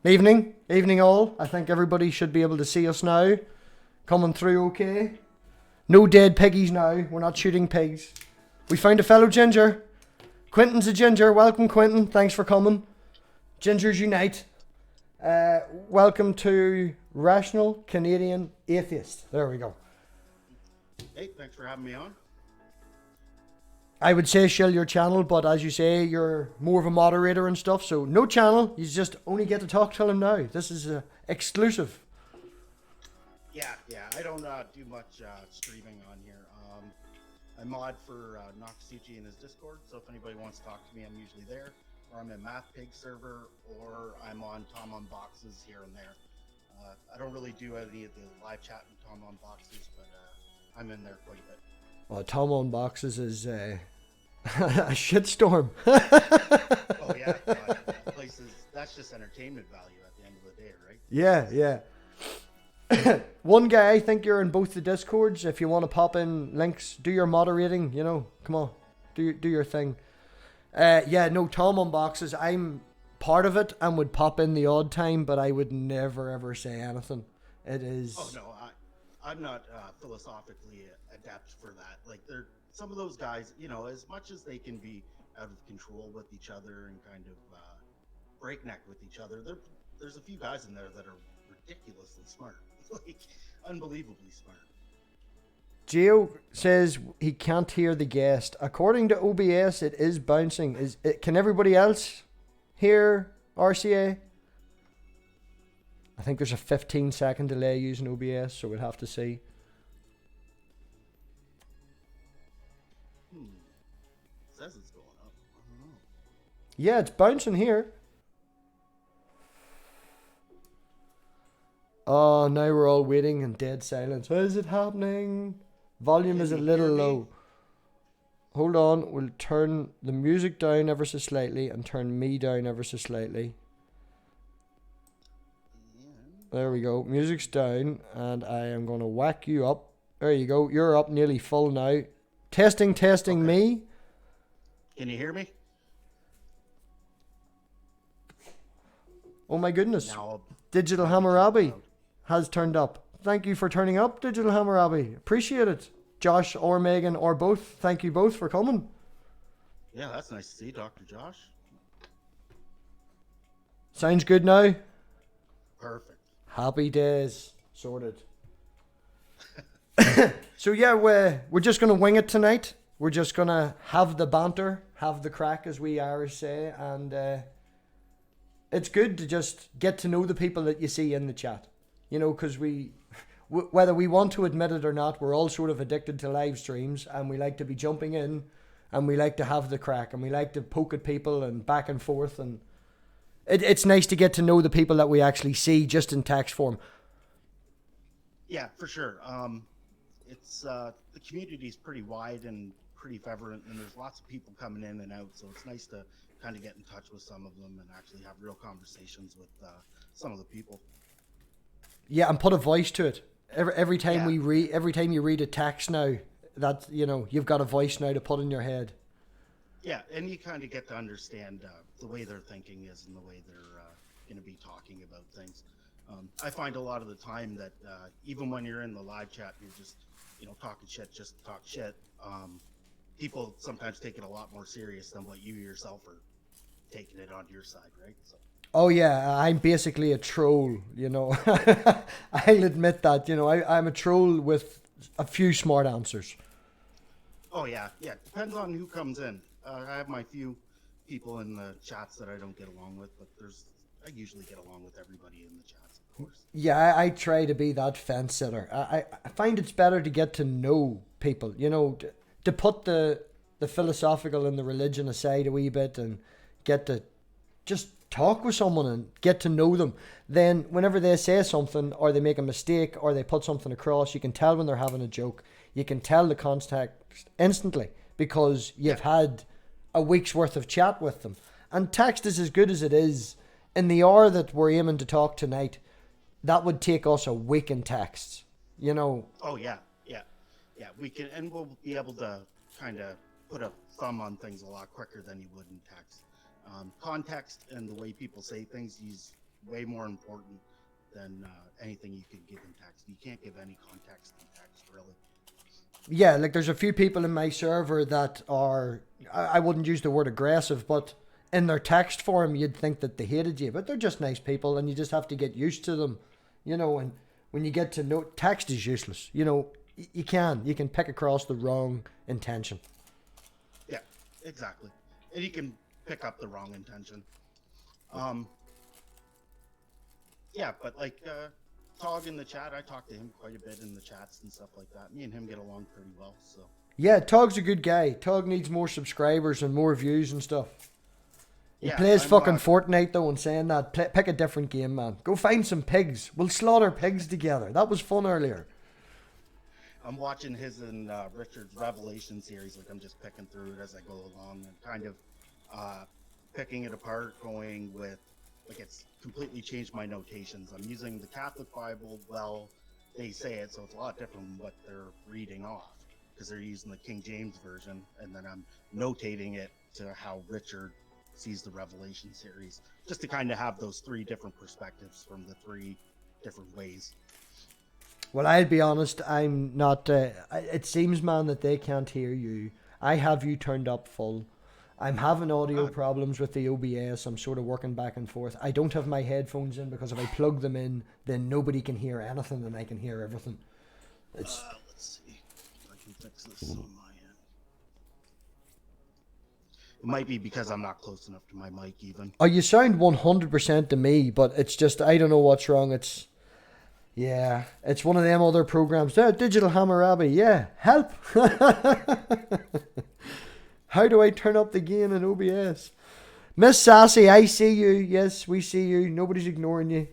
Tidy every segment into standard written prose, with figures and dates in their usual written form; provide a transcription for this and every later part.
Evening all. I think everybody should be able to see us now. Coming through okay. No dead piggies now. We're not shooting pigs. We found a fellow ginger. Quentin's a ginger. Welcome, Quentin. Thanks for coming. Gingers unite. Welcome to Rational Canadian Atheist. There we go. Hey, thanks for having me on. I would say shill your channel, but as you say, you're more of a moderator and stuff, so no channel. You just only get to talk to him now. This is exclusive. Yeah, I don't do much streaming on here. I mod for Nakasuchi in his Discord, so if anybody wants to talk to me, I'm usually there. Or I'm in MathPig server, or I'm on Tom on Boxes here and there. I don't really do any of the live chat in Tom on Boxes, but I'm in there quite a bit. Well, Tom on Boxes is a shitstorm. Oh yeah, places, that's just entertainment value at the end of the day, right? Yeah. One guy, I think you're in both the Discords. If you want to pop in links, do your moderating, come on, do your thing. No, Tom on Boxes, I'm part of it and would pop in the odd time, but I would never ever say anything. It is... Oh no, I'm not philosophically adept for that. Like, some of those guys, as much as they can be out of control with each other and kind of breakneck with each other, there's a few guys in there that are ridiculously smart. Like, unbelievably smart. Gio says he can't hear the guest. According to OBS, it is bouncing. Can everybody else hear RCA? I think there's a 15-second delay using OBS, so we'll have to see. Says it's going up. I don't know. Yeah, it's bouncing here. Oh, now we're all waiting in dead silence. How is it happening? Volume is a little low. Hold on, we'll turn the music down ever so slightly and turn me down ever so slightly. There we go. Music's down, and I am going to whack you up. There you go. You're up nearly full now. Testing, okay. Me. Can you hear me? Oh my goodness. Now, Digital Hammurabi has turned up. Thank you for turning up, Digital Hammurabi. Appreciate it. Josh or Megan or both. Thank you both for coming. Yeah, that's nice to see, Dr. Josh. Sounds good now? Perfect. Happy days. Sorted. So yeah, we're just going to wing it tonight. We're just going to have the banter, have the crack, as we Irish say, and it's good to just get to know the people that you see in the chat. Because whether we want to admit it or not, we're all sort of addicted to live streams, and we like to be jumping in, and we like to have the crack, and we like to poke at people and back and forth, and it's nice to get to know the people that we actually see just in text form. Yeah, for sure. It's the community's pretty wide and pretty fervent, and there's lots of people coming in and out, so it's nice to kind of get in touch with some of them and actually have real conversations with some of the people. Yeah, and put a voice to it. Every time every time you read a text now, that you've got a voice now to put in your head. Yeah, and you kind of get to understand the way their thinking is and the way they're going to be talking about things. I find a lot of the time that even when you're in the live chat, you're just talking shit just to talk shit. People sometimes take it a lot more serious than what you yourself are taking it onto your side, right? So. Oh yeah, I'm basically a troll, I'll admit that, I'm a troll with a few smart answers. Oh yeah, depends on who comes in. I have my few people in the chats that I don't get along with, but I usually get along with everybody in the chats, of course. Yeah, I try to be that fence sitter. I find it's better to get to know people, to put the philosophical and the religion aside a wee bit and get to just talk with someone and get to know them. Then whenever they say something or they make a mistake or they put something across, you can tell when they're having a joke. You can tell the context instantly because you've had a week's worth of chat with them. And text is as good as it is. In the hour that we're aiming to talk tonight, that would take us a week in texts, Oh yeah. We can, and we'll be able to kind of put a thumb on things a lot quicker than you would in text. Context and the way people say things, way more important than anything you can give in text. You can't give any context in text, really. Yeah, like there's a few people in my server that are, I wouldn't use the word aggressive, but in their text form you'd think that they hated you, but they're just nice people and you just have to get used to them, you know. And when you get to know, text is useless, you know. You can pick across the wrong intention. Yeah, exactly. And you can pick up the wrong intention. Yeah, but like Tog in the chat, I talk to him quite a bit in the chats and stuff like that. Me and him get along pretty well, so. Yeah, Tog's a good guy. Tog needs more subscribers and more views and stuff. He plays fucking Fortnite though, and saying that, pick a different game, man. Go find some pigs. We'll slaughter pigs together. That was fun earlier. I'm watching his and Richard's Revelation series. Like, I'm just picking through it as I go along and kind of picking it apart, going with, like, it's completely changed my notations. I'm using the Catholic Bible, well, they say it, so it's a lot different than what they're reading off, because they're using the King James Version, and then I'm notating it to how Richard sees the Revelation series, just to kind of have those three different perspectives from the three different ways. Well, I'll be honest, I'm not, it seems, man, that they can't hear you. I have you turned up full. I'm having audio problems with the OBS. I'm sort of working back and forth. I don't have my headphones in, because if I plug them in, then nobody can hear anything and I can hear everything. Let's see if I can fix this on my end. It might be because I'm not close enough to my mic even. Oh, you sound 100% to me, but it's just, I don't know what's wrong. It's one of them other programs. Digital Hammurabi, yeah, help. How do I turn up the gain in OBS? Miss Sassy, I see you. Yes, we see you. Nobody's ignoring you.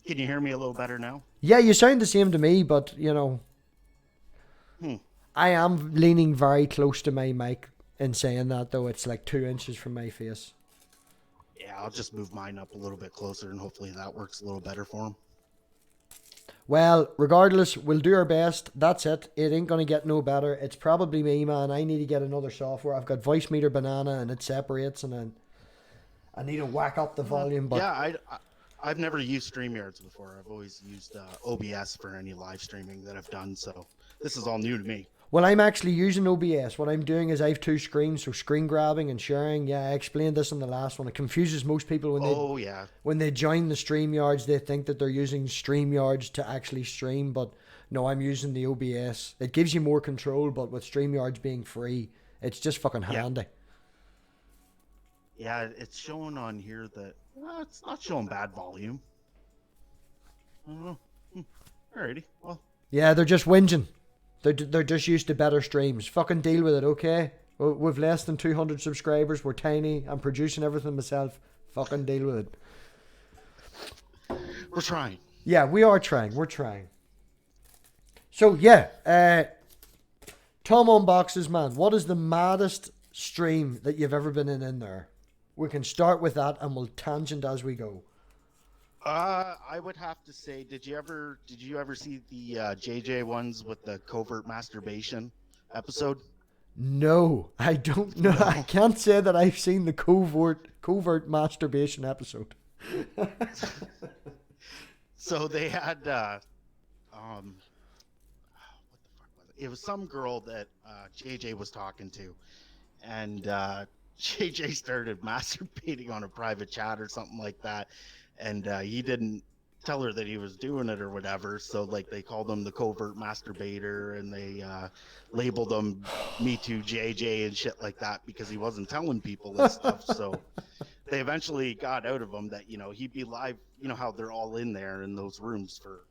Can you hear me a little better now? Yeah, you sound the same to me, but, you know, I am leaning very close to my mic in saying that, though. It's like 2 inches from my face. Yeah, I'll just move mine up a little bit closer, and hopefully that works a little better for him. Well, regardless, we'll do our best. That's it. It ain't going to get no better. It's probably me, man. I need to get another software. I've got Voice Meter Banana, and it separates, and then I need to whack up the volume. But yeah, I've never used StreamYards before. I've always used OBS for any live streaming that I've done, so this is all new to me. Well, I'm actually using OBS. What I'm doing is I have 2 screens, so screen grabbing and sharing. Yeah, I explained this in the last one. It confuses most people when they join the StreamYards. They think that they're using StreamYards to actually stream, but no, I'm using the OBS. It gives you more control, but with StreamYards being free, it's just fucking handy. Yeah, it's showing on here that it's not showing bad volume. I don't know. Alrighty, well. Yeah, they're just whinging. They're just used to better streams. Fucking deal with it, okay? We've less than 200 subscribers. We're tiny. I'm producing everything myself. Fucking deal with it. We're trying. Yeah, we are trying. We're trying. So, yeah. Tom Unboxes, man. What is the maddest stream that you've ever been in there? We can start with that and we'll tangent as we go. I would have to say, did you ever see the JJ ones with the covert masturbation episode? No, I don't know. No. I can't say that I've seen the covert masturbation episode. So they had what the fuck was it? It was some girl that JJ was talking to, and JJ started masturbating on a private chat or something like that. And he didn't tell her that he was doing it or whatever. So, like, they called him the covert masturbator, and they labeled him Me Too JJ and shit like that because he wasn't telling people this stuff. So they eventually got out of him that, you know, he'd be live. You know how they're all in there in those rooms for,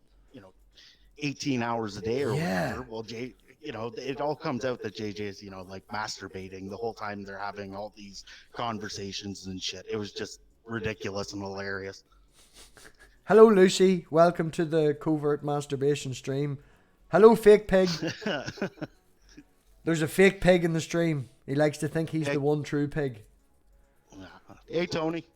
18 hours a day or whatever. Well, it all comes out that JJ is, like, masturbating the whole time they're having all these conversations and shit. It was just ridiculous and hilarious. Hello, Lucy. Welcome to the covert masturbation stream. Hello, fake pig. There's a fake pig in the stream. He likes to think he's the one true pig. Hey, Tony.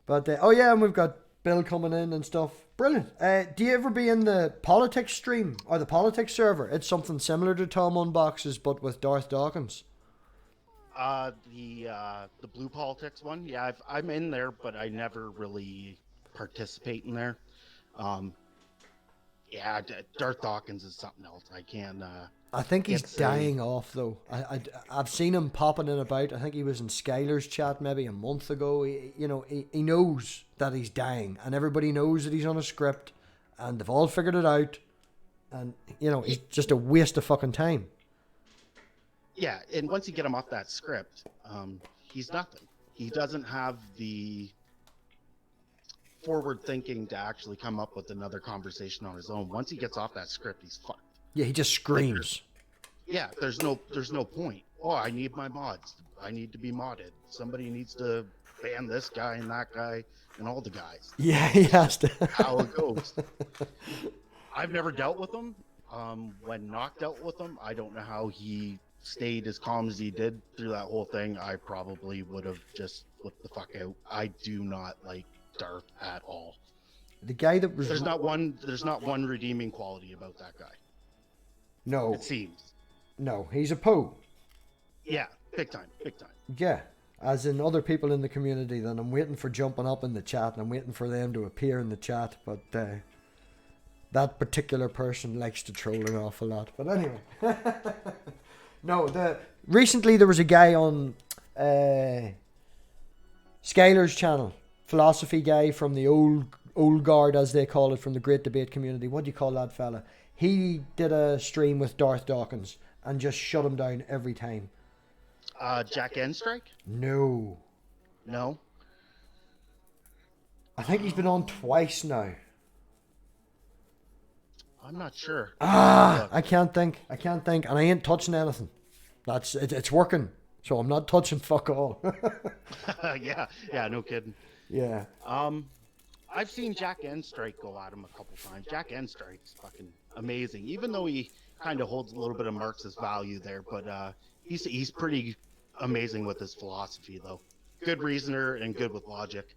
But, and we've got Bill coming in and stuff. Brilliant. Do you ever be in the politics stream or the politics server? It's something similar to Tom Unboxes, but with Darth Dawkins. The blue politics one. Yeah, I'm in there, but I never really participate in there. Um, yeah, Darth Dawkins is something else. I I think he's can't say. dying off though. I've seen him popping in about. I think he was in Skylar's chat maybe a month ago. He knows that he's dying, and everybody knows that he's on a script, and they've all figured it out. And he's just a waste of fucking time. Yeah, and once you get him off that script, he's nothing. He doesn't have the forward thinking to actually come up with another conversation on his own. Once he gets off that script, he's fucked. Yeah, he just screams. Yeah, there's no point. Oh, I need my mods. I need to be modded. Somebody needs to ban this guy and that guy and all the guys. Yeah, he has to. How it goes. I've never dealt with him. When Nock dealt with him, I don't know how he stayed as calm as he did through that whole thing. I probably would have just flipped the fuck out. I do not like Darth at all. The guy that was There's not one redeeming quality about that guy. no, It seems. no, he's a Poe. Yeah, big time. Yeah, as in other people in the community. Then I'm waiting for jumping up in the chat, and I'm waiting for them to appear in the chat. But that particular person likes to troll an awful lot. But anyway, no. Recently there was a guy on Skylar's channel, philosophy guy from the old guard, as they call it, from the Great Debate community. What do you call that fella? He did a stream with Darth Dawkins and just shut him down every time. Jack Enstrike? No. No. I think he's been on twice now. I'm not sure. I can't think, and I ain't touching anything. It's working, so I'm not touching fuck all. yeah, no kidding. Yeah. I've seen Jack Enstrike go at him a couple times. Jack Enstrike's fucking amazing, even though he kind of holds a little bit of Marxist value there, but he's pretty amazing with his philosophy, though. Good reasoner and good with logic.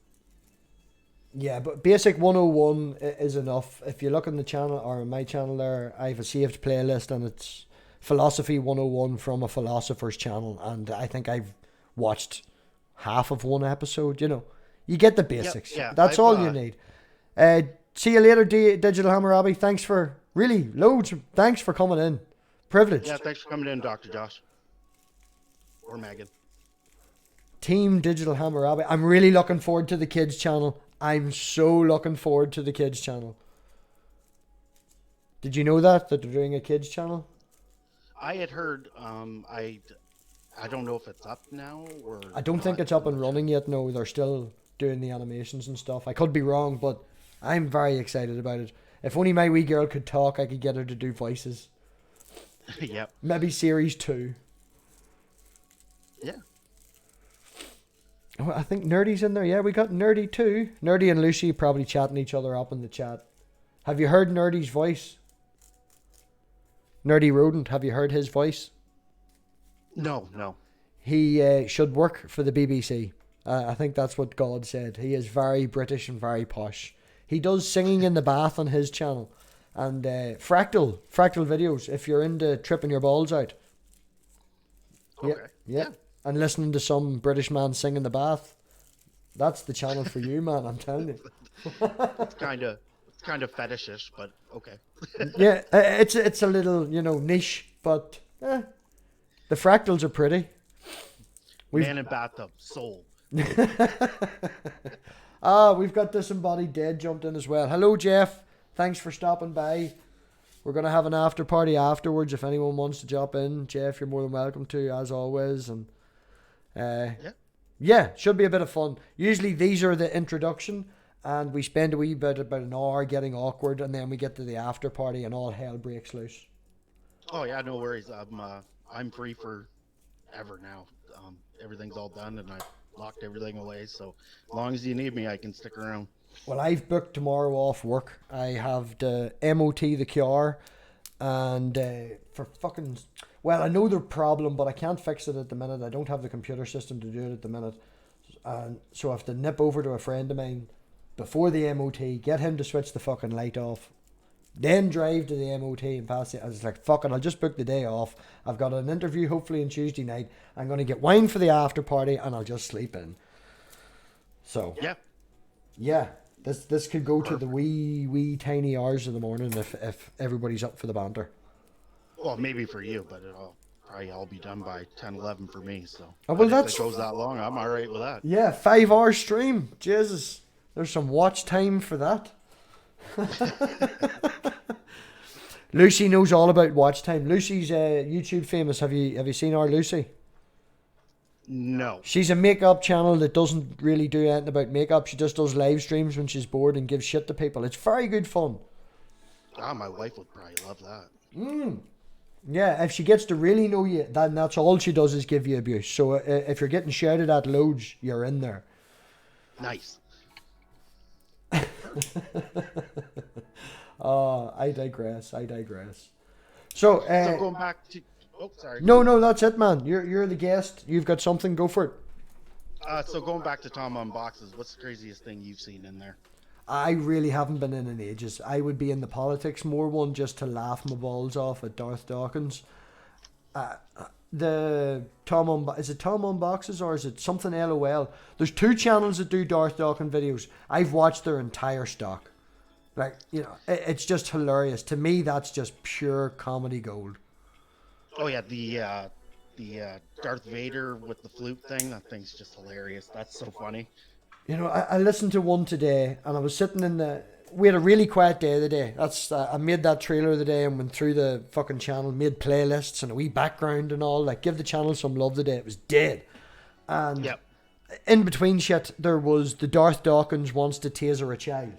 Yeah, but basic 101 is enough. If you look on the channel, or on my channel there, I have a saved playlist, and it's Philosophy 101 from a philosopher's channel, and I think I've watched half of one episode. You get the basics. Yeah, That's all you need. See you later, Digital Hammurabi. Thanks for thanks for coming in. Privileged. Yeah, thanks for coming in, Dr. Josh. Or Megan. Team Digital Hammurabi. I'm really looking forward to the kids channel. I'm so looking forward to the kids channel. Did you know that they're doing a kids channel? I had heard. I don't know if it's up now or. I don't think it's up and running yet. No, they're still doing the animations and stuff. I could be wrong, but I'm very excited about it. If only my wee girl could talk, I could get her to do voices. Yep. Maybe series 2. Yeah. Oh, I think Nerdy's in there. Yeah, we got Nerdy too. Nerdy and Lucy probably chatting each other up in the chat. Have you heard Nerdy's voice? Nerdy Rodent, have you heard his voice? No. He should work for the BBC. I think that's what God said. He is very British and very posh. He does singing in the bath on his channel. And fractal videos, if you're into tripping your balls out. Okay. Yeah. And listening to some British man sing in the bath. That's the channel for you, man, I'm telling you. It's kind of fetishish, but okay. Yeah, it's a little, niche, but the fractals are pretty. Man in bathtub, sold. We've got Disembodied Dead jumped in as well. Hello, Jeff. Thanks for stopping by. We're going to have an after party afterwards. If anyone wants to jump in, Jeff, you're more than welcome to, as always. And yeah, should be a bit of fun. Usually these are the introduction, and we spend a wee bit, about an hour getting awkward, and then we get to the after party and all hell breaks loose. Oh yeah, no worries. I'm free for ever now. Everything's all done, and I locked everything away. So as long as you need me, I can stick around. Well, I've booked tomorrow off work. I have the MOT, the cure, and for fucking... Well, I know the problem, but I can't fix it at the minute. I don't have the computer system to do it at the minute. And so I have to nip over to a friend of mine before the MOT, get him to switch the fucking light off, then drive to the MOT and pass it. I was like, fuck it, I'll just book the day off. I've got an interview hopefully on Tuesday night. I'm going to get wine for the after party and I'll just sleep in. So, yeah, this could go to the wee tiny hours of the morning if everybody's up for the banter. Well, maybe for you, but it'll probably all be done by 10-11 for me. So, Well, if it goes that long, I'm all right with that. Yeah, 5 hour stream. Jesus, there's some watch time for that. Lucy knows all about watch time. Lucy's YouTube famous. Have you seen our Lucy? No. She's a makeup channel that doesn't really do anything about makeup. She just does live streams when she's bored and gives shit to people. It's very good fun. Ah, my wife would probably love that. Yeah, if she gets to really know you, then that's all she does is give you abuse. So if you're getting shouted at loads, you're in there. Nice. I digress. So Going back to... Oh, sorry. No, that's it, man. You're the guest. You've got something. Go for it. So going back to Tom Unboxes, what's the craziest thing you've seen in there? I really haven't been in ages. I would be in the politics more one just to laugh my balls off at Darth Dawkins. The is it Tom Unboxes or is it something LOL? There's 2 channels that do Darth Dawkins videos. I've watched their entire stock. Like, you know, it's just hilarious. To me, that's just pure comedy gold. Oh yeah, the Darth Vader with the flute thing. That thing's just hilarious. That's so funny. You know, I listened to one today, and I was sitting in the. We had a really quiet day the day. That's I made that trailer the day and went through the fucking channel, made playlists and a wee background and all. Like, give the channel some love the day. It was dead, and in between shit, there was the Darth Dawkins wants to taser a child.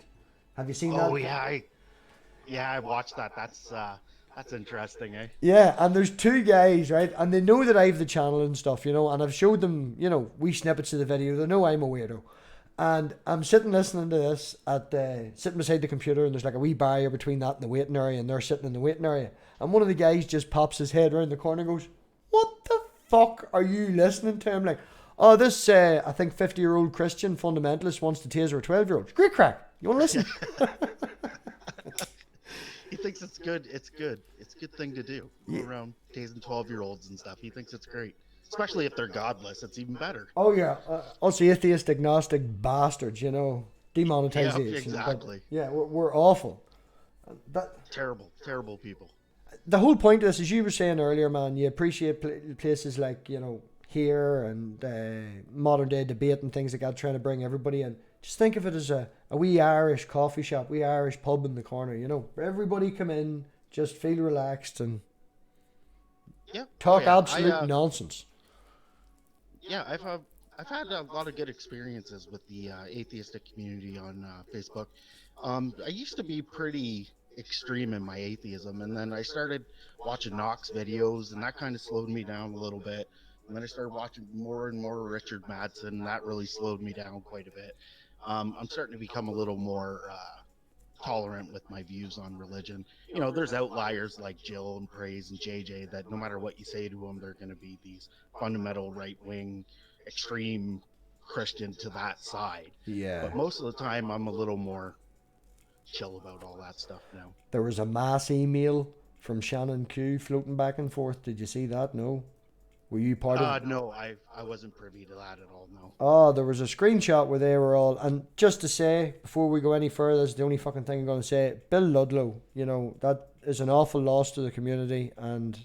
Have you seen that? Oh yeah, I watched that. That's interesting, eh? Yeah, and there's 2 guys, right? And they know that I have the channel and stuff, you know, and I've showed them, you know, wee snippets of the video. They know I'm a weirdo. And I'm sitting listening to this sitting beside the computer, and there's like a wee barrier between that and the waiting area, and they're sitting in the waiting area. And one of the guys just pops his head around the corner and goes, "What the fuck are you listening to?" I'm like, "Oh, this, I think 50-year-old Christian fundamentalist wants to taser a 12-year-old. Great crack. You want to listen?" He thinks it's good. It's good. It's a good thing to do. Go around tasing 12-year-olds and stuff. He thinks it's great. Especially if they're godless. It's even better. Oh, yeah. Us atheist, agnostic bastards, you know. Demonetization. Yeah, exactly. But, yeah, we're awful. Terrible people. The whole point of this, as you were saying earlier, man, you appreciate places like, you know, here and modern day debate and things like that, trying to bring everybody in. Just think of it as a wee Irish coffee shop, wee Irish pub in the corner, you know, where everybody come in, just feel relaxed and talk absolute nonsense. Yeah, I've had a lot of good experiences with the atheistic community on Facebook. I used to be pretty extreme in my atheism, and then I started watching Knox videos, and that kind of slowed me down a little bit. And then I started watching more and more Richard Madsen, and that really slowed me down quite a bit. I'm starting to become a little more tolerant with my views on religion. You know, there's outliers like Jill and Praise and JJ that no matter what you say to them, they're going to be these fundamental right-wing, extreme Christian to that side. Yeah. But most of the time, I'm a little more chill about all that stuff now. There was a mass email from Shannon Q floating back and forth. Did you see that? No? Were you part of it? No, I wasn't privy to that at all, no. Oh, there was a screenshot where they were all... And just to say, before we go any further, this is the only fucking thing I'm going to say. Bill Ludlow, you know, that is an awful loss to the community. And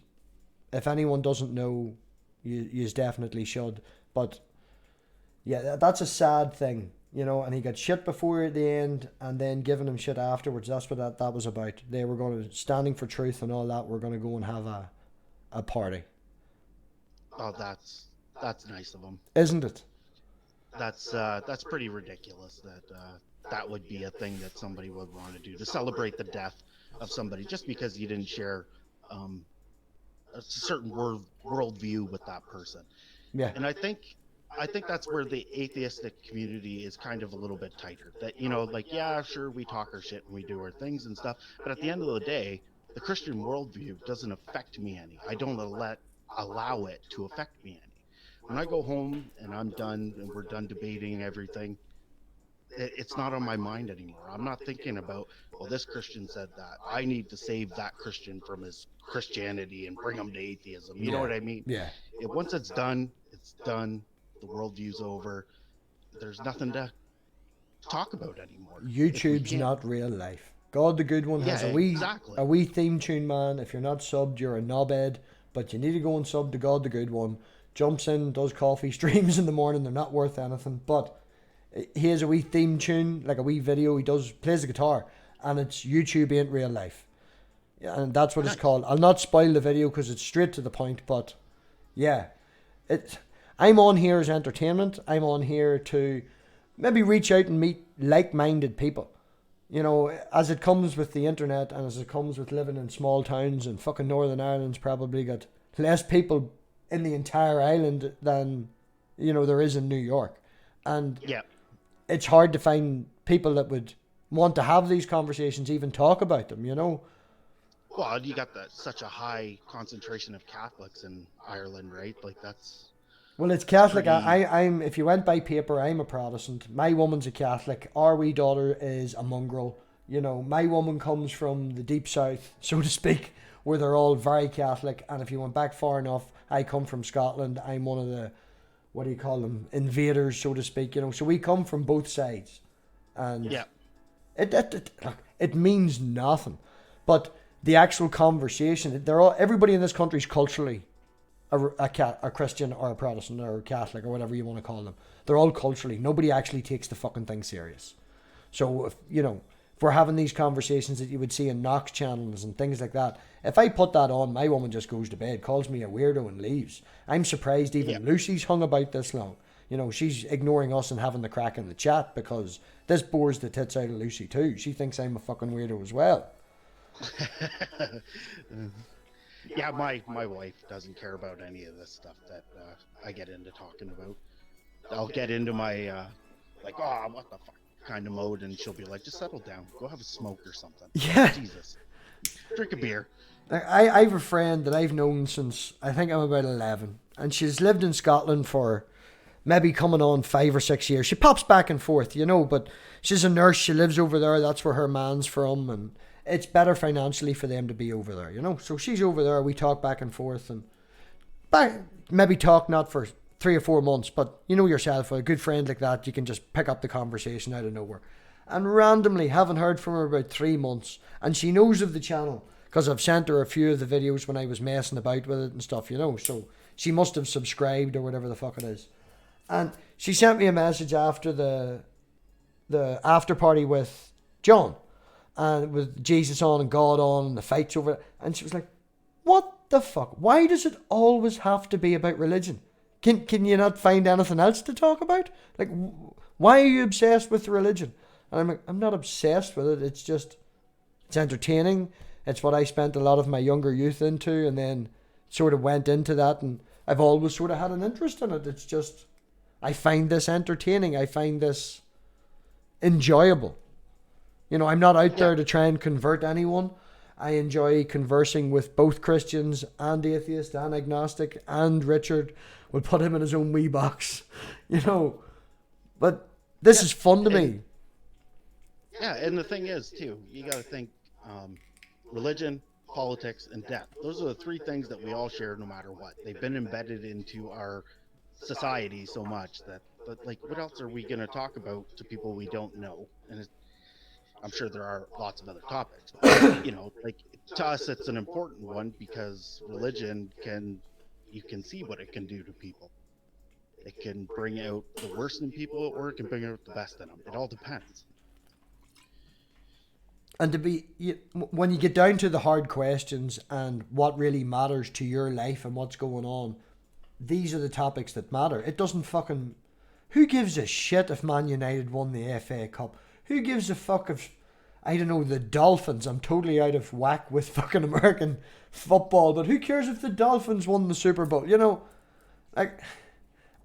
if anyone doesn't know, you definitely should. But, yeah, that's a sad thing, you know. And he got shit before the end and then giving him shit afterwards. That's what that was about. They were going to... Standing for truth and all that, we're going to go and have a party. Oh, that's nice of them, isn't it? That's pretty ridiculous that would be a thing that somebody would want to do, to celebrate the death of somebody just because you didn't share a certain worldview with that person. Yeah. And I think that's where the atheistic community is kind of a little bit tighter. That, you know, like, yeah, sure, we talk our shit and we do our things and stuff, but at the end of the day, the Christian worldview doesn't affect me any. I don't allow it to affect me any. When I go home and I'm done and we're done debating everything, it's not on my mind anymore. I'm not thinking about, well, this Christian said that. I need to save that Christian from his Christianity and bring him to atheism. You know Yeah. what I mean? Yeah. Once it's done, it's done. The worldview's over. There's nothing to talk about anymore. If we YouTube's can't. not real life. God the Good One Yeah, has exactly. a wee theme tune, man. If you're not subbed, you're a knobhead. But you need to go and sub to God the Good One. Jumps in, does coffee streams in the morning. They're not worth anything. But he has a wee theme tune, like a wee video. He plays the guitar, and it's YouTube ain't real life. Yeah, and that's what it's called. I'll not spoil the video because it's straight to the point. But yeah, I'm on here as entertainment. I'm on here to maybe reach out and meet like-minded people. You know, as it comes with the internet and as it comes with living in small towns, and fucking Northern Ireland's probably got less people in the entire island than, you know, there is in New York. And Yeah. it's hard to find people that would want to have these conversations, even talk about them, you know? Well, you got such a high concentration of Catholics in Ireland, right? Like that's Well, it's Catholic. pretty. I'm. If you went by paper, I'm a Protestant. My woman's a Catholic. Our wee daughter is a mongrel. You know, my woman comes from the deep south, so to speak, where they're all very Catholic. And if you went back far enough, I come from Scotland. I'm one of the, what do you call them, invaders, so to speak. You know, so we come from both sides, and Yeah. look, it means nothing, but the actual conversation. Everybody in this country is culturally a Christian or a Protestant or a Catholic or whatever you want to call them. They're all culturally. Nobody actually takes the fucking thing serious. So if we're having these conversations that you would see in Knox channels and things like that, if I put that on, my woman just goes to bed, calls me a weirdo and leaves. I'm surprised even Lucy's hung about this long. You know, she's ignoring us and having the crack in the chat because this bores the tits out of Lucy too. She thinks I'm a fucking weirdo as well. Yeah, my wife doesn't care about any of this stuff that I get into talking about. I'll get into my like, oh, what the fuck kind of mode, and she'll be like, just settle down, go have a smoke or something. Yeah. Jesus, drink a beer. I have a friend that I've known since I think I'm about 11, and she's lived in Scotland for maybe coming on 5 or 6 years. She pops back and forth, you know, but she's a nurse. She lives over there. That's where her man's from, and it's better financially for them to be over there, you know. So she's over there. We talk back and forth, and maybe talk not for 3 or 4 months, but you know yourself, a good friend like that, you can just pick up the conversation out of nowhere. And randomly, haven't heard from her about 3 months, and she knows of the channel because I've sent her a few of the videos when I was messing about with it and stuff, you know. So she must have subscribed or whatever the fuck it is. And she sent me a message after the after party with John, and with Jesus on and God on and the fights over it. And she was like, what the fuck? Why does it always have to be about religion? Can you not find anything else to talk about? Like, why are you obsessed with religion? And I'm like, I'm not obsessed with it. It's entertaining. It's what I spent a lot of my younger youth into, and then sort of went into that, and I've always sort of had an interest in it. It's just, I find this entertaining. I find this enjoyable. You know, I'm not out there to try and convert anyone. I enjoy conversing with both Christians and atheist and agnostic, and Richard will put him in his own wee box, you know. But this is fun to me. Yeah, and the thing is, too, you got to think religion, politics, and death. Those are the 3 things that we all share no matter what. They've been embedded into our society so much that, but like, what else are we going to talk about to people we don't know? And I'm sure there are lots of other topics, but, you know, like, to us, it's an important one because religion you can see what it can do to people. It can bring out the worst in people, or it can bring out the best in them. It all depends. And when you get down to the hard questions and what really matters to your life and what's going on, these are the topics that matter. It doesn't fucking... Who gives a shit if Man United won the FA Cup? Who gives a fuck if, I don't know, the Dolphins? I'm totally out of whack with fucking American football, but who cares if the Dolphins won the Super Bowl? You know, like,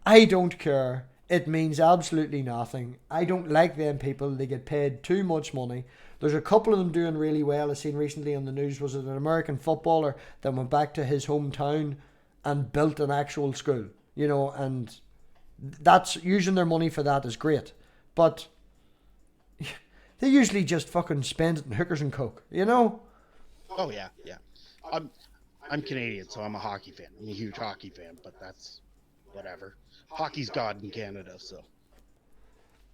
I don't care. It means absolutely nothing. I don't like them people. They get paid too much money. There's a couple of them doing really well. I've seen recently on the news, was it an American footballer that went back to his hometown and built an actual school, you know, and that's using their money for that is great. But They usually just fucking spend it in hookers and coke, you know? Oh yeah, yeah. I'm Canadian, so I'm a hockey fan. I'm a huge hockey fan, but that's whatever. Hockey's God in Canada, so.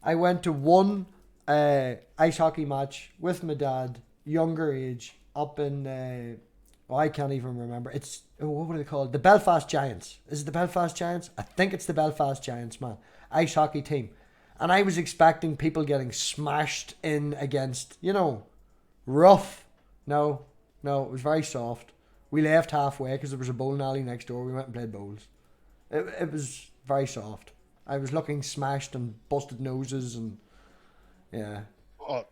I went to one ice hockey match with my dad, younger age, up in I can't even remember. It's what were they called? The Belfast Giants. Is it the Belfast Giants? I think it's the Belfast Giants, man. Ice hockey team. And I was expecting people getting smashed in against, rough. No, it was very soft. We left halfway because there was a bowling alley next door. We went and played bowls. It was very soft. I was looking smashed and busted noses and yeah. Oh,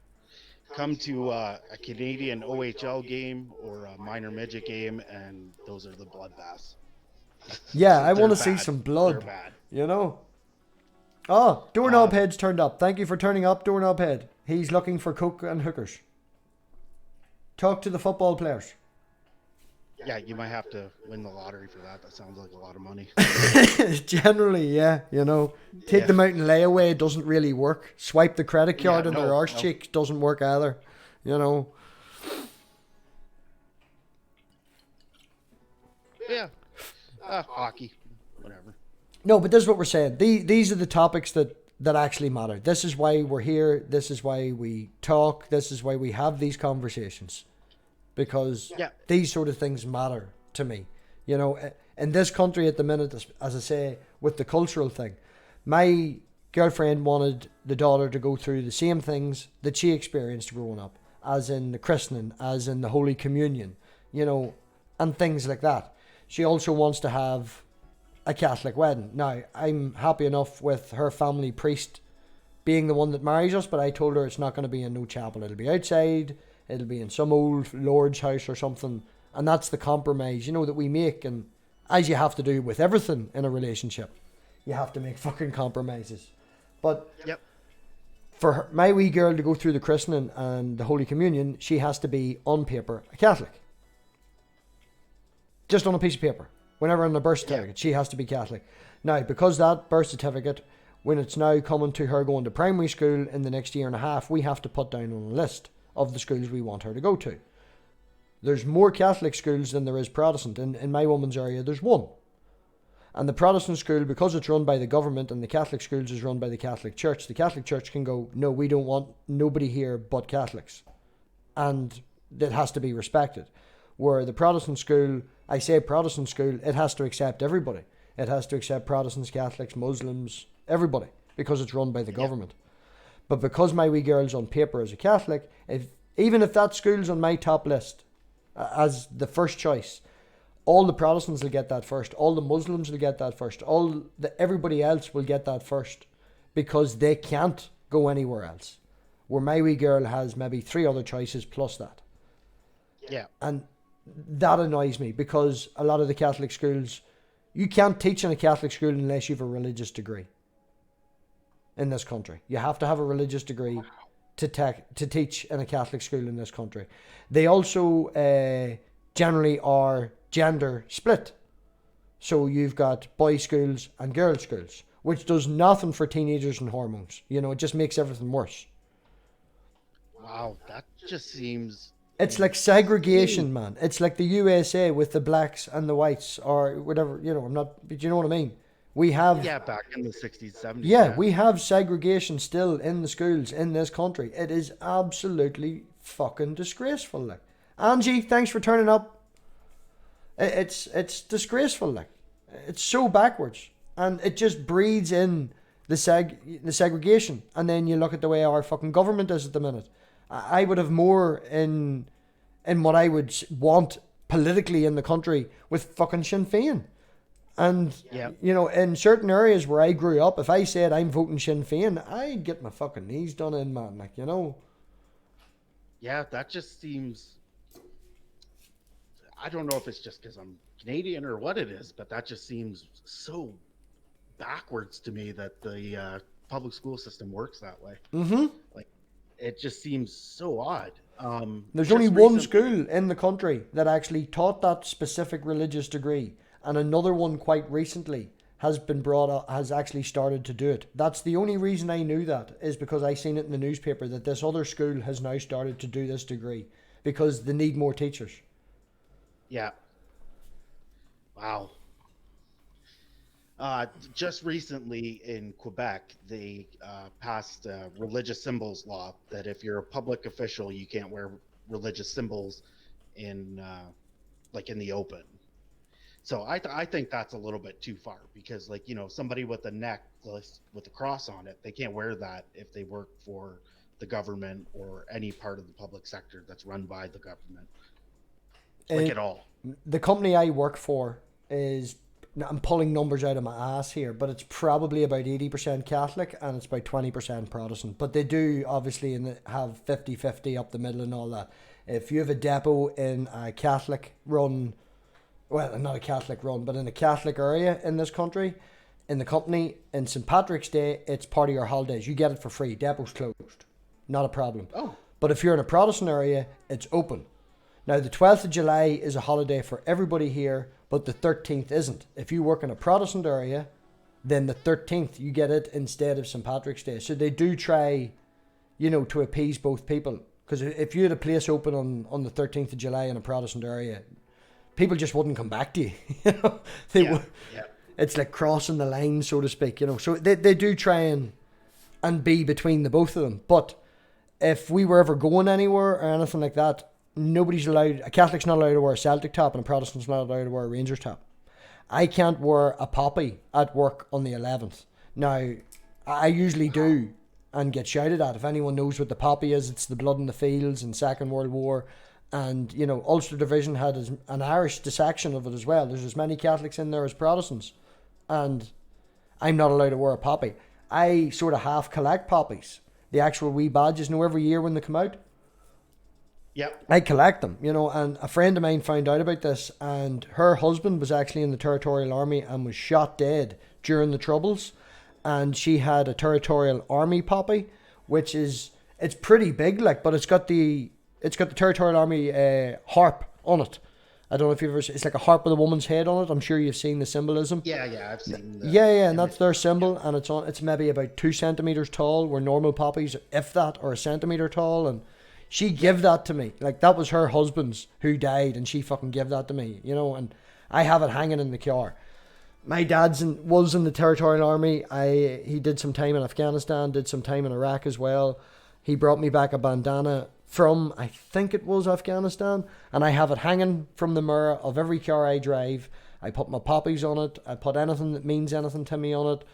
come to a Canadian OHL game or a minor midget game, and those are the bloodbaths. Yeah, I want to They're see bad. some blood. They're bad. You know. Oh, Doorknob Head's turned up. Thank you for turning up, Doorknob Head. He's looking for coke and hookers. Talk to the football players. Yeah, you might have to win the lottery for that. That sounds like a lot of money. Generally, yeah, take Yeah. them out in layaway. It doesn't really work. Swipe the credit card on their arse no. cheek doesn't work either. Yeah. Hockey, whatever. No, but this is what we're saying. These are the topics that actually matter. This is why we're here. This is why we talk. This is why we have these conversations. Because these sort of things matter to me. In this country at the minute, as I say, with the cultural thing, my girlfriend wanted the daughter to go through the same things that she experienced growing up, as in the christening, as in the Holy Communion, and things like that. She also wants to have a Catholic wedding. Now, I'm happy enough with her family priest being the one that marries us, but I told her it's not going to be in no chapel. It'll be outside. It'll be in some old lord's house or something. And that's the compromise, that we make. And as you have to do with everything in a relationship, you have to make fucking compromises. But for her, my wee girl to go through the christening and the Holy Communion, she has to be, on paper, a Catholic. Just on a piece of paper. Whenever on the birth certificate, she has to be Catholic. Now, because that birth certificate, when it's now coming to her going to primary school in the next year and a half, we have to put down on a list of the schools we want her to go to. There's more Catholic schools than there is Protestant. In my woman's area, there's one. And the Protestant school, because it's run by the government and the Catholic schools is run by the Catholic Church, the Catholic Church can go, no, we don't want nobody here but Catholics. And that has to be respected. Where the Protestant school, I say Protestant school, it has to accept everybody. It has to accept Protestants, Catholics, Muslims, everybody, because it's run by the government. But because my wee girl's on paper as a Catholic, even if that school's on my top list as the first choice, all the Protestants will get that first. All the Muslims will get that first. Everybody else will get that first because they can't go anywhere else. Where my wee girl has maybe 3 other choices plus that. Yeah. And that annoys me because a lot of the Catholic schools, you can't teach in a Catholic school unless you have a religious degree. In this country, you have to have a religious degree to teach in a Catholic school in this country. They also generally are gender split, so you've got boys' schools and girls' schools, which does nothing for teenagers and hormones. It just makes everything worse. Wow, that just seems. It's like segregation, man. It's like the USA with the blacks and the whites, or whatever. But you know what I mean. We have back in the 60s, 70s. Yeah, we have segregation still in the schools in this country. It is absolutely fucking disgraceful. Like, Angie, thanks for turning up. It's disgraceful. Like, it's so backwards, and it just breeds in the segregation. And then you look at the way our fucking government is at the minute. I would have more in what I would want politically in the country with fucking Sinn Féin. And, in certain areas where I grew up, if I said I'm voting Sinn Féin, I'd get my fucking knees done in, man. Like, Yeah, that just seems. I don't know if it's just because I'm Canadian or what it is, but that just seems so backwards to me that the public school system works that way. Mm-hmm. Like, it just seems so odd. There's only one school in the country that actually taught that specific religious degree. And another one quite recently has been brought up, has actually started to do it. That's the only reason I knew that, is because I seen it in the newspaper that this other school has now started to do this degree because they need more teachers. Yeah. Wow. Just recently in Quebec, they passed a religious symbols law that if you're a public official, you can't wear religious symbols in like in the open. So I think that's a little bit too far because, like, you know, somebody with a necklace with a cross on it, they can't wear that if they work for the government or any part of the public sector that's run by the government. Like at all. The company I work for is, I'm pulling numbers out of my ass here, but it's probably about 80% Catholic and it's about 20% Protestant. But they do obviously have 50-50 up the middle and all that. If you have a depot in a Catholic run, well, not a Catholic run, but in a Catholic area in this country, in the company, in St. Patrick's Day, it's part of your holidays. You get it for free. Depot's closed. Not a problem. Oh. But if you're in a Protestant area, it's open. Now, the 12th of July is a holiday for everybody here, but the 13th isn't. If you work in a Protestant area, then the 13th, you get it instead of St. Patrick's Day. So they do try, you know, to appease both people. Because if you had a place open on the 13th of July in a Protestant area, people just wouldn't come back to you. You know, they would. Yeah. It's like crossing the line, so to speak. You know, so they do try and be between the both of them. But if we were ever going anywhere or anything like that, nobody's allowed. A Catholic's not allowed to wear a Celtic top, and a Protestant's not allowed to wear a Rangers top. I can't wear a poppy at work on the 11th. Now, I usually do and get shouted at. If anyone knows what the poppy is, it's the blood in the fields in Second World War. And, you know, Ulster Division had an Irish dissection of it as well. There's as many Catholics in there as Protestants. And I'm not allowed to wear a poppy. I sort of half collect poppies. The actual wee badges, you know, every year when they come out. Yep. I collect them, you know, and a friend of mine found out about this, and her husband was actually in the Territorial Army and was shot dead during the Troubles, and she had a Territorial Army poppy, which is, it's pretty big, like, but it's got the Territorial Army harp on it. I don't know if you've ever, it's like a harp with a woman's head on it. I'm sure you've seen the symbolism. Yeah, I've seen that. Yeah, and that's their symbol, and it's maybe about 2 centimeters tall, where normal poppies, if that, are a centimeter tall, and she gave that to me. Like, that was her husband's who died, and she fucking gave that to me, you know, and I have it hanging in the car. My dad's was in the Territorial Army. He did some time in Afghanistan, did some time in Iraq as well. He brought me back a bandana from, I think it was Afghanistan, and I have it hanging from the mirror of every car I drive. I put my poppies on it. I put anything that means anything to me on it.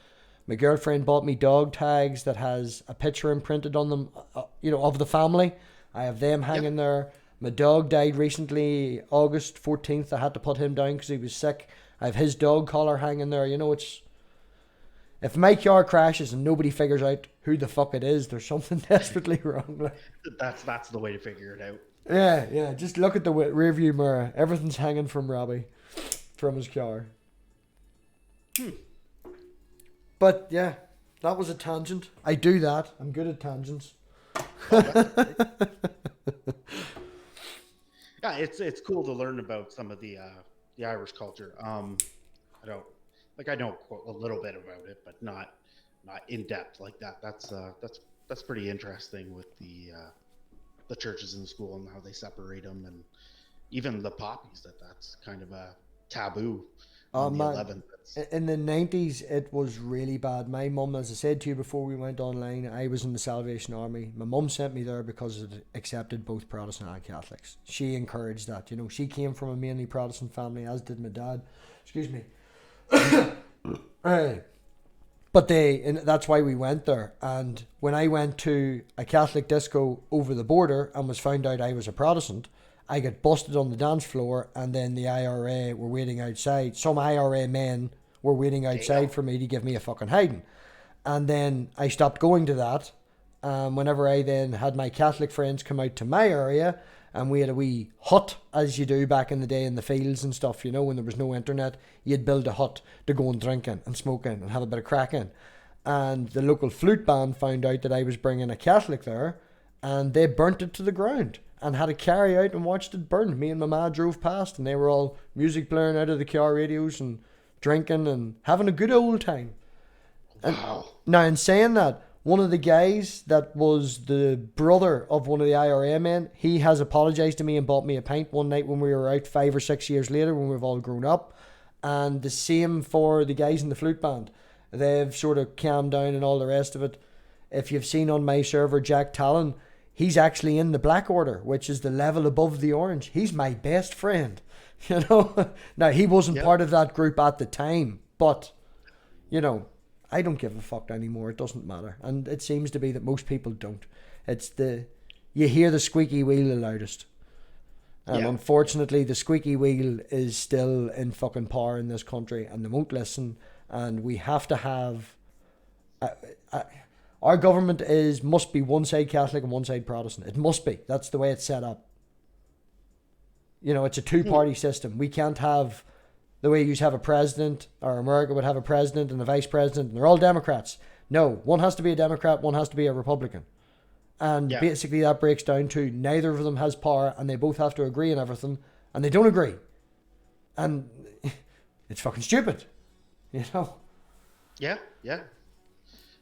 My girlfriend bought me dog tags that has a picture imprinted on them, you know, of the family. I have them hanging there. My dog died recently, August 14th. I had to put him down because he was sick. I have his dog collar hanging there. You know, it's, if my car crashes and nobody figures out who the fuck it is, there's something desperately wrong. That's the way to figure it out. Yeah. Just look at the rearview mirror. Everything's hanging from Robbie, from his car. But yeah, that was a tangent. I do that. I'm good at tangents. Yeah, it's cool to learn about some of the Irish culture. I know a little bit about it, but not in depth like that. That's pretty interesting with the churches in the school and how they separate them, and even the poppies. That's kind of a taboo. On the 11th. In the 90s, it was really bad. My mum, as I said to you before we went online, I was in the Salvation Army. My mum sent me there because it accepted both Protestant and Catholics. She encouraged that. You know, she came from a mainly Protestant family, as did my dad. Excuse me. But that's why we went there. And when I went to a Catholic disco over the border and was found out I was a Protestant, I got busted on the dance floor, and then the IRA were waiting outside. Some IRA men were waiting outside for me to give me a fucking hiding. And then I stopped going to that. Whenever I then had my Catholic friends come out to my area, and we had a wee hut, as you do back in the day in the fields and stuff, you know, when there was no internet, you'd build a hut to go and drink in and smoke in and have a bit of crack in. And the local flute band found out that I was bringing a Catholic there, and they burnt it to the ground and had to carry out and watched it burn. Me and my ma drove past, and they were all music blaring out of the car radios and drinking and having a good old time. Wow. Now, in saying that, one of the guys that was the brother of one of the IRA men, he has apologised to me and bought me a pint one night when we were out 5 or 6 years later when we've all grown up. And the same for the guys in the flute band. They've sort of calmed down and all the rest of it. If you've seen on my server, Jack Talon, he's actually in the Black Order, which is the level above the Orange. He's my best friend, you know. Now, he wasn't part of that group at the time, but, you know, I don't give a fuck anymore. It doesn't matter. And it seems to be that most people don't. It's you hear the squeaky wheel the loudest. And unfortunately, the squeaky wheel is still in fucking power in this country, and they won't listen. And we have to have... our government must be one side Catholic and one side Protestant. It must be. That's the way it's set up. You know, it's a two-party system. We can't have the way you have a president, or America would have a president and a vice president, and they're all Democrats. No, one has to be a Democrat, one has to be a Republican. And basically that breaks down to neither of them has power, and they both have to agree on everything, and they don't agree. And it's fucking stupid, you know? Yeah.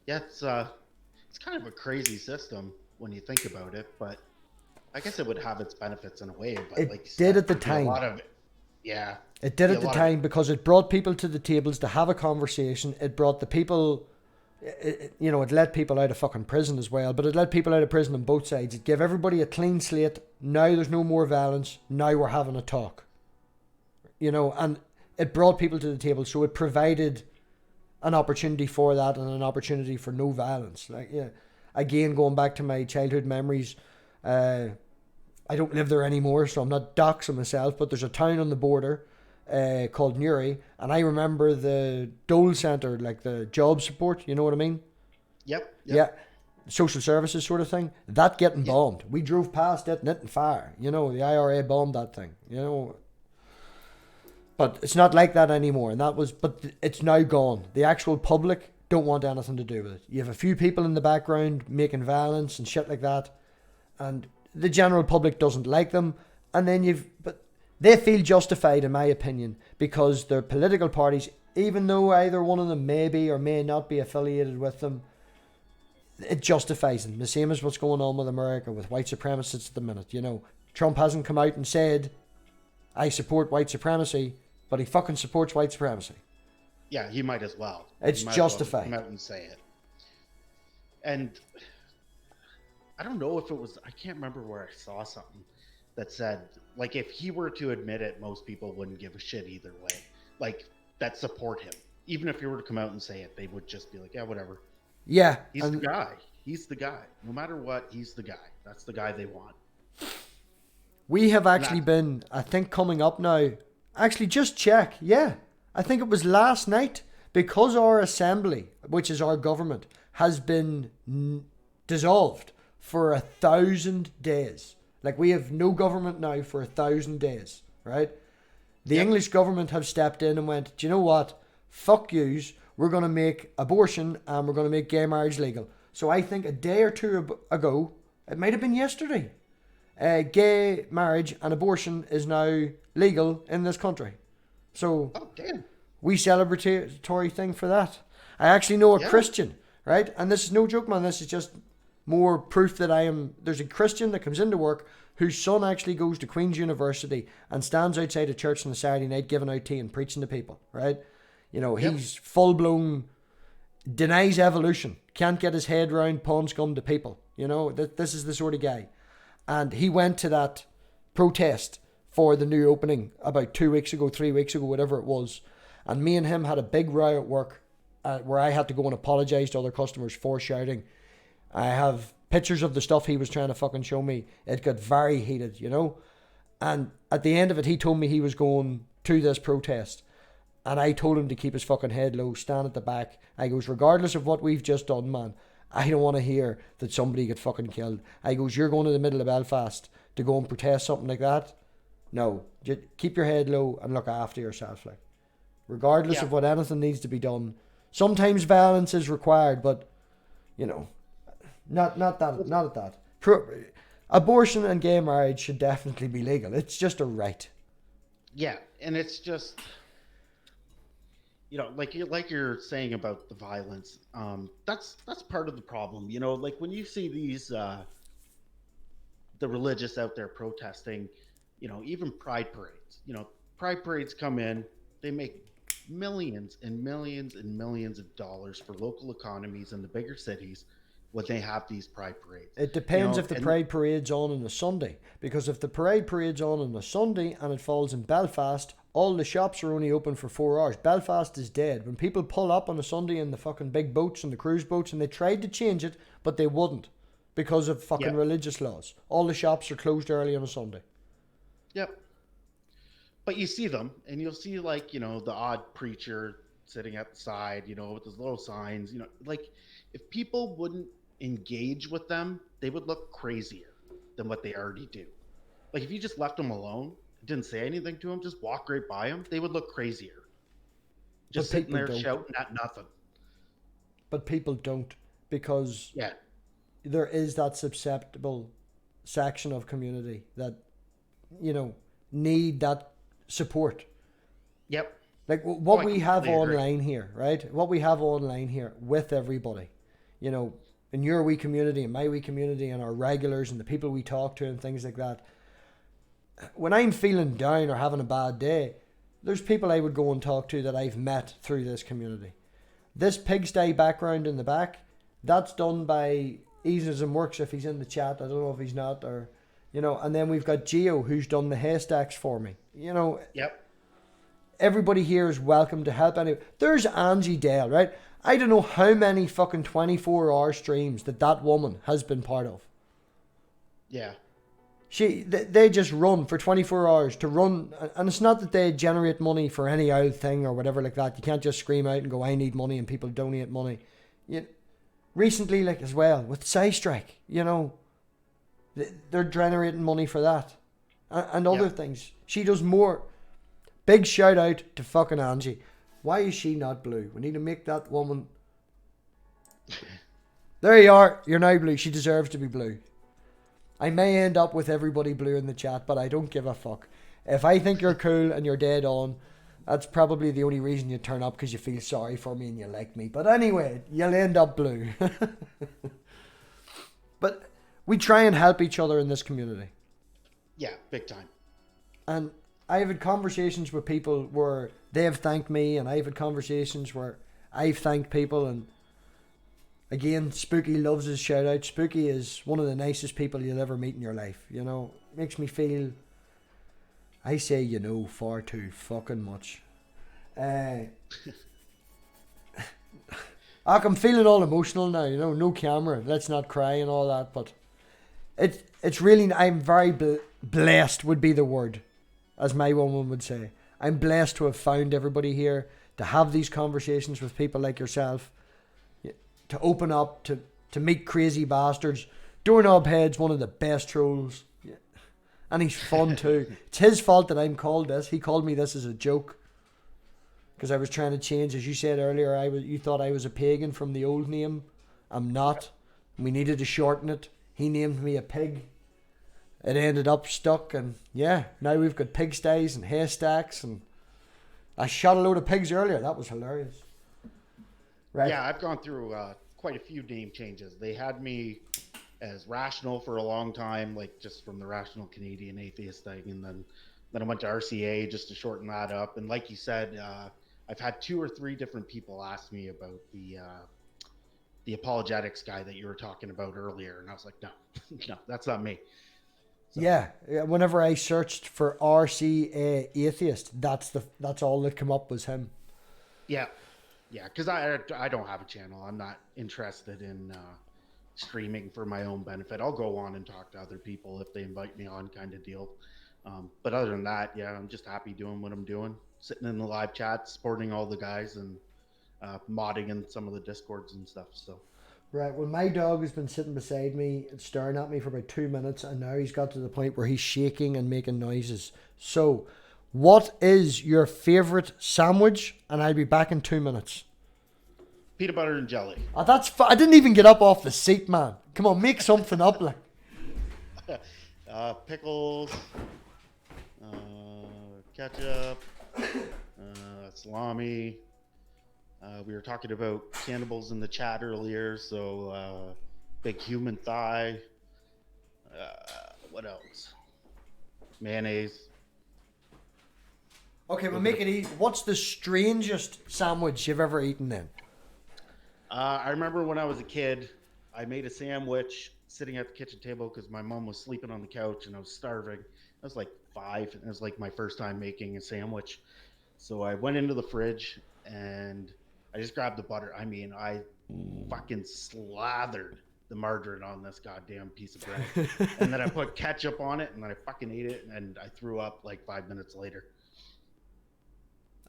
It's kind of a crazy system when you think about it, but I guess it would have its benefits in a way. But it did at the time. It did at the time because it brought people to the tables to have a conversation. It brought the people, it let people out of fucking prison as well, but it let people out of prison on both sides. It gave everybody a clean slate. Now there's no more violence. Now we're having a talk. You know, and it brought people to the table, so it provided an opportunity for that and an opportunity for no violence. Again, going back to my childhood memories, I don't live there anymore, so I'm not doxing myself, but there's a town on the border called Newry, and I remember the Dole Centre, like the job support, you know what I mean? Yep. Yeah, social services sort of thing, that getting bombed. We drove past it and it on fire, you know, the IRA bombed that thing, you know. But it's not like that anymore, but it's now gone. The actual public don't want anything to do with it. You have a few people in the background making violence and shit like that, and the general public doesn't like them, and but they feel justified, in my opinion, because their political parties, even though either one of them may be or may not be affiliated with them, it justifies them. The same as what's going on with America, with white supremacists at the minute, you know. Trump hasn't come out and said, I support white supremacy, but he fucking supports white supremacy. Yeah, he might as well. It's justified. Come out and say it. And I don't know if it was, I can't remember where I saw something that said, like, if he were to admit it, most people wouldn't give a shit either way. Like, that support him. Even if he were to come out and say it, they would just be like, yeah, whatever. Yeah. He's the guy. He's the guy. No matter what, he's the guy. That's the guy they want. We have actually been, I think, coming up now. Actually, just check. Yeah. I think it was last night, because our assembly, which is our government, has been dissolved for 1,000 days. Like, we have no government now for 1,000 days, right? The English government have stepped in and went, do you know what? Fuck yous. We're going to make abortion and we're going to make gay marriage legal. So I think a day or two ago, it might have been yesterday, gay marriage and abortion is now legal in this country. So we celebratory thing for that. I actually know a Christian, right? And this is no joke, man. This is just more proof that there's a Christian that comes into work whose son actually goes to Queen's University and stands outside a church on a Saturday night giving out tea and preaching to people, right? You know, he's full-blown, denies evolution, can't get his head around pond scum to people. You know, this is the sort of guy. And he went to that protest for the new opening about 2 weeks ago, 3 weeks ago, whatever it was. And me and him had a big row at work where I had to go and apologise to other customers for shouting. I have pictures of the stuff he was trying to fucking show me. It got very heated, you know. And at the end of it, he told me he was going to this protest. And I told him to keep his fucking head low, stand at the back. I goes, regardless of what we've just done, man, I don't want to hear that somebody get fucking killed. I goes, you're going to the middle of Belfast to go and protest something like that? No, just keep your head low and look after yourself, like. Regardless of what anything needs to be done. Sometimes violence is required, but, you know, not at that. Abortion and gay marriage should definitely be legal. It's just a right. Yeah, and it's just, like you're saying about the violence. That's part of the problem. Like when you see these the religious out there protesting, even pride parades. Pride parades come in, they make millions and millions and millions of dollars for local economies in the bigger cities when they have these pride parades. It depends if the And parade parade's on a Sunday. Because if the parade parade's on a Sunday and it falls in Belfast, all the shops are only open for 4 hours. Belfast is dead. When people pull up on a Sunday in the fucking big boats and the cruise boats, and they tried to change it, but they wouldn't because of fucking yeah, religious laws. All the shops are closed early on a Sunday. yep. But you see them, and you'll see like the odd preacher sitting at the side, with his little signs. Like if people wouldn't engage with them, they would look crazier than what they already do. Like if you just left them alone, didn't say anything to them, just walk right by them, they would look crazier. But Just sitting people there don't. shouting at nothing. But people don't because Yeah. there is that susceptible section of community that, you know, need that support. Yep. Like Oh, what I we have completely agree. online here, right? What we have online here with everybody, you know, in your wee community and my wee community and our regulars and the people we talk to and things like that. When I'm feeling down or having a bad day, there's people I would go and talk to that I've met through this community. This pigsty background in the back, that's done by Eases and Works if he's in the chat. I don't know if he's not, or, you know, and then we've got Geo who's done the haystacks for me. You know, Yep. everybody here is welcome to help. Anyway, there's Angie Dale, right? I don't know how many fucking 24-hour streams that woman has been part of. Yeah. They just run for 24 hours to run, and it's not that they generate money for any old thing or whatever like that. You can't just scream out and go, I need money, and people donate money. Recently, like as well with Strike, you know, they're generating money for that, and other Yep. things. She does more. Big shout out to fucking Angie. Why is she not blue? We need to make that woman. There you are. You're now blue. She deserves to be blue. I may end up with everybody blue in the chat, but I don't give a fuck. If I think you're cool and you're dead on, that's probably the only reason you turn up, because you feel sorry for me and you like me. But anyway, you'll end up blue. But we try and help each other in this community. Yeah. Big time. And I've had conversations with people where they have thanked me, and I've had conversations where I've thanked people. And again, Spooky loves his shout out. Spooky is one of the nicest people you'll ever meet in your life. You know, makes me feel, I say, you know, far too fucking much. I'm feeling all emotional now, you know, no camera, let's not cry and all that, but it's really, I'm very blessed would be the word, as my woman would say. I'm blessed to have found everybody here, to have these conversations with people like yourself, to open up, to meet crazy bastards. Doorknob Head's one of the best trolls, and he's fun too. It's his fault that I'm called this. He called me this as a joke, because I was trying to change, as you said earlier. You thought I was a pagan from the old name. I'm not. We needed to shorten it. He named me a pig. It ended up stuck, and yeah, now we've got pigsties and haystacks, and I shot a load of pigs earlier. That was hilarious. Right. Yeah, I've gone through quite a few name changes. They had me as Rational for a long time, like just from the Rational Canadian Atheist thing, and then I went to RCA just to shorten that up. And like you said, I've had 2 or 3 different people ask me about the apologetics guy that you were talking about earlier, and I was like, no, no, that's not me. So, Yeah, whenever I searched for RCA Atheist, that's all that came up was him. yeah, yeah, because I don't have a channel. I'm not interested in streaming for my own benefit. I'll go on and talk to other people if they invite me on, kind of deal. But other than that, yeah, I'm just happy doing what I'm doing, sitting in the live chat, supporting all the guys, and modding in some of the discords and stuff. So Right, well, my dog has been sitting beside me and staring at me for about 2 minutes, and now he's got to the point where he's shaking and making noises. So, what is your favourite sandwich? And I'll be back in 2 minutes. peanut butter and jelly. Oh, I didn't even get up off the seat, man. Come on, make something up, like. Pickles, ketchup, salami, We were talking about cannibals in the chat earlier, so big human thigh. What else? Mayonnaise. Okay, we'll make it easy. What's the strangest sandwich you've ever eaten then? I remember when I was a kid, I made a sandwich sitting at the kitchen table because my mom was sleeping on the couch and I was starving. I was like 5, and it was like my first time making a sandwich. So I went into the fridge and I just grabbed the butter. I mean, I fucking slathered the margarine on this goddamn piece of bread. And then I put ketchup on it and then I fucking ate it and I threw up like 5 minutes later.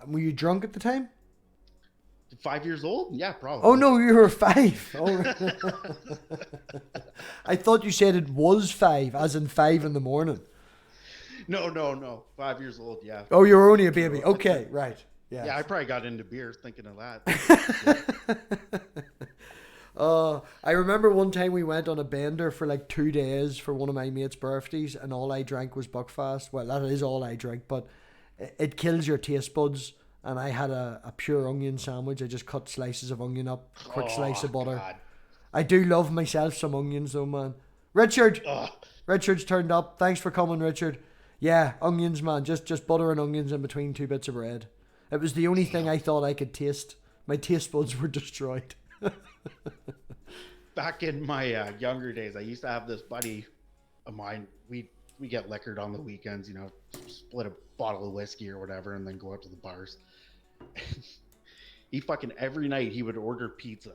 Were you drunk at the time? 5 years old? Yeah, probably. Oh no, you were 5. Oh. I thought you said it was 5, as in 5 in the morning. No. 5 years old, yeah. Oh, you were only a baby. Okay, right. Yeah. Yeah, I probably got into beer thinking of that. I remember one time we went on a bender for like 2 days for one of my mates' birthdays, and all I drank was Buckfast. Well, that is all I drink, but it kills your taste buds. And I had a pure onion sandwich. I just cut slices of onion up, quick slice of butter. God. I do love myself some onions though, man. Richard! Ugh. Richard's turned up. Thanks for coming, Richard. Yeah, onions, man. Just butter and onions in between 2 bits of bread. It was the only thing I thought I could taste. My taste buds were destroyed. Back in my younger days, I used to have this buddy of mine. We get liquored on the weekends, split a bottle of whiskey or whatever, and then go out to the bars. He fucking every night he would order pizza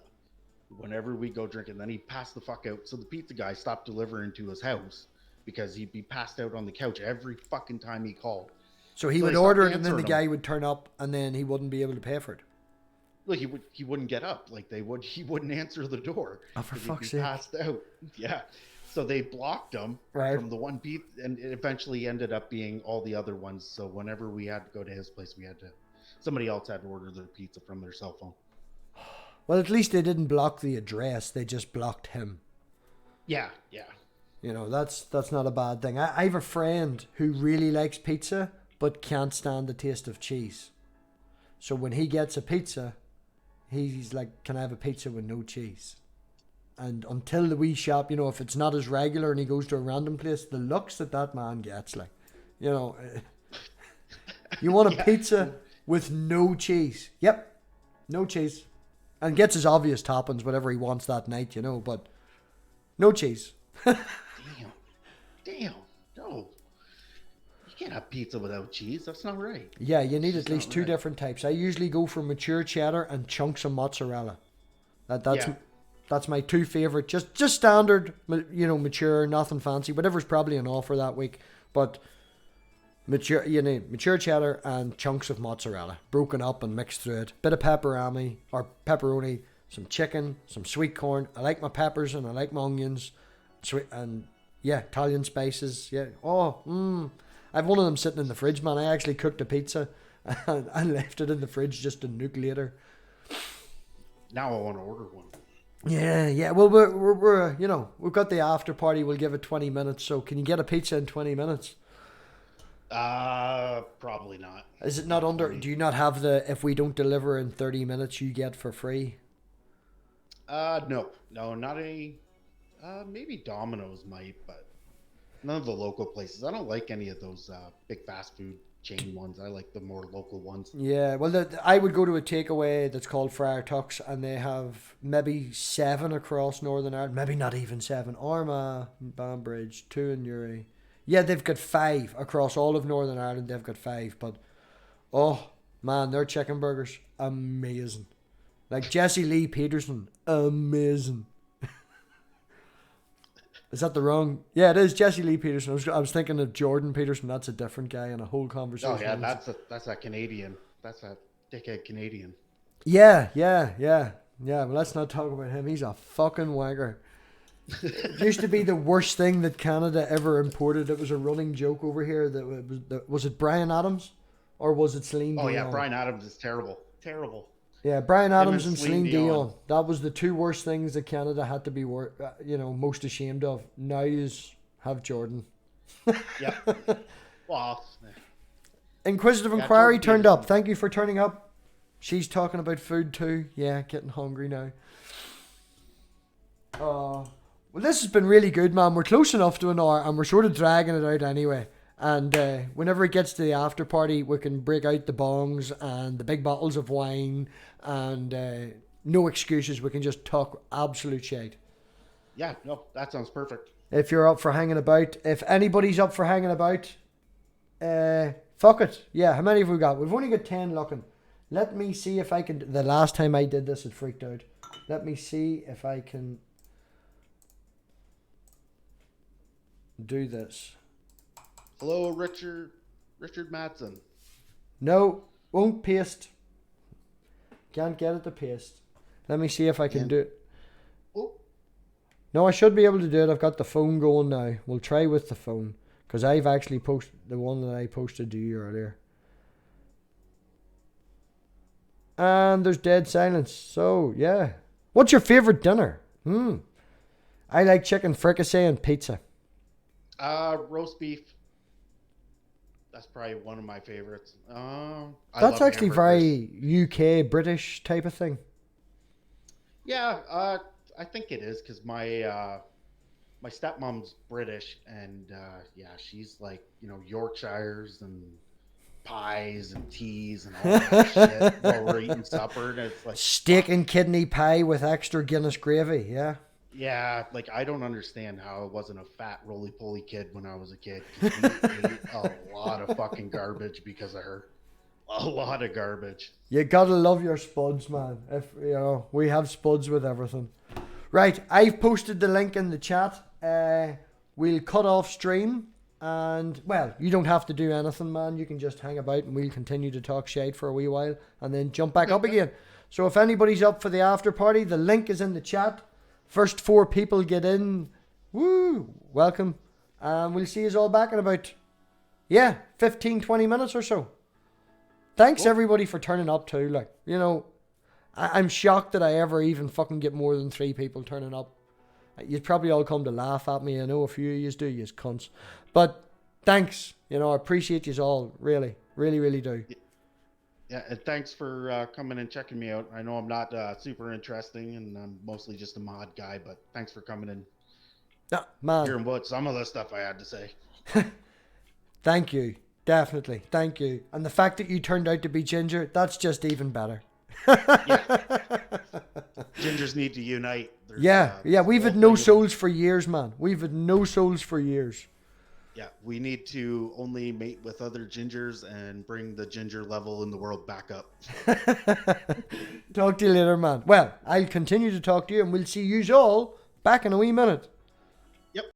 whenever we go drinking. Then he'd pass the fuck out. So the pizza guy stopped delivering to his house because he'd be passed out on the couch every fucking time he called. So he would order it, and then the guy would turn up, and then he wouldn't be able to pay for it. Look, he wouldn't get up. Like he wouldn't answer the door. Oh, for fuck's sake! Passed out. Yeah. So they blocked him from the one pizza, and it eventually ended up being all the other ones. So whenever we had to go to his place, somebody else had to order their pizza from their cell phone. Well, at least they didn't block the address; they just blocked him. Yeah. That's not a bad thing. I have a friend who really likes pizza but can't stand the taste of cheese. So when he gets a pizza, he's like, "Can I have a pizza with no cheese?" And until the wee shop, if it's not as regular and he goes to a random place, the looks that man gets, like, you want a pizza with no cheese. Yep, no cheese. And gets his obvious toppings, whatever he wants that night, but no cheese. Damn, no. You can't have pizza without cheese. That's not right. Yeah, you need at least 2 different types. I usually go for mature cheddar and chunks of mozzarella. That's my 2 favorite. Just standard, mature, nothing fancy. Whatever's probably on offer that week. But mature cheddar and chunks of mozzarella broken up and mixed through it. Bit of pepperoni, some chicken, some sweet corn. I like my peppers and I like my onions, and Italian spices. Yeah. I've one of them sitting in the fridge, man. I actually cooked a pizza and I left it in the fridge just to nuke later. Now I want to order one. Yeah. Well, we're we've got the after party. We'll give it 20 minutes. So can you get a pizza in 20 minutes? Probably not. Is it not under? Do you not have the if we don't deliver in 30 minutes you get for free? No, not any. Maybe Domino's might, but none of the local places. I don't like any of those big fast food chain ones. I like the more local ones. Yeah, well, I would go to a takeaway that's called Friar Tuck's, and they have maybe 7 across Northern Ireland, maybe not even 7. Armagh, Banbridge, 2 in Newry. Yeah, they've got 5 across all of Northern Ireland. They've got 5, but oh man, their chicken burgers amazing. Like Jesse Lee Peterson, amazing. Is that the wrong? Yeah, it is Jesse Lee Peterson. I was thinking of Jordan Peterson. That's a different guy in a whole conversation. Oh yeah, that's a Canadian. That's a dickhead Canadian. Yeah. Well, let's not talk about him. He's a fucking wanker. It used to be the worst thing that Canada ever imported. It was a running joke over here. Was it Bryan Adams or was it Celine Dion? Oh yeah, Bryan Adams is terrible. Yeah, Bryan Adams and Celine Dion. That was the 2 worst things that Canada had to be most ashamed of. Now you have Jordan. Yeah. Well, Inquisitive Inquiry turned up. Thank you for turning up. She's talking about food too. Yeah, getting hungry now. Well, this has been really good, man. We're close enough to an hour, and we're sort of dragging it out anyway. And whenever it gets to the after party, we can break out the bongs and the big bottles of wine, and no excuses. We can just talk absolute shit. Yeah, no, that sounds perfect. If you're up for hanging about, if anybody's up for hanging about, fuck it. Yeah, how many have we got? We've only got 10 looking. Let me see if I can. The last time I did this, it freaked out. Let me see if I can do this. Hello, Richard Madsen. No, won't paste. Can't get it to paste. Let me see if I can do it. Oh. No, I should be able to do it. I've got the phone going now. We'll try with the phone. Because I've actually posted the one that I posted to you earlier. And there's dead silence. So, yeah. What's your favourite dinner? I like chicken fricassee and pizza. Roast beef. That's probably one of my favorites. That's actually very UK, British type of thing. Yeah, I think it is because my stepmom's British, and yeah, she's like, Yorkshires and pies and teas and all that shit while we're eating supper, and it's like steak and kidney pie with extra Guinness gravy. Yeah, like I don't understand how I wasn't a fat roly-poly kid when I was a kid. 'Cause we ate a lot of fucking garbage because of her. A lot of garbage. You gotta love your spuds, man. If we have spuds with everything. Right, I've posted the link in the chat. We'll cut off stream, and well, you don't have to do anything, man. You can just hang about, and we'll continue to talk shade for a wee while, and then jump back up again. So if anybody's up for the after party, the link is in the chat. First 4 people get in. Woo! Welcome. And we'll see you all back in about 15-20 minutes or so. Thanks everybody for turning up too. I'm shocked that I ever even fucking get more than 3 people turning up. You'd probably all come to laugh at me. I know a few of yous do, yous cunts. But thanks. I appreciate yous all. Really, really, really do. Yeah, and thanks for coming and checking me out. I know I'm not super interesting, and I'm mostly just a mod guy, but thanks for coming and hearing what some of the stuff I had to say. Thank you. Definitely. Thank you. And the fact that you turned out to be ginger, that's just even better. Yeah. Gingers need to unite. We've had no souls for years, man. We've had no souls for years. Yeah, we need to only mate with other gingers and bring the ginger level in the world back up. Talk to you later, man. Well, I'll continue to talk to you, and we'll see you all back in a wee minute.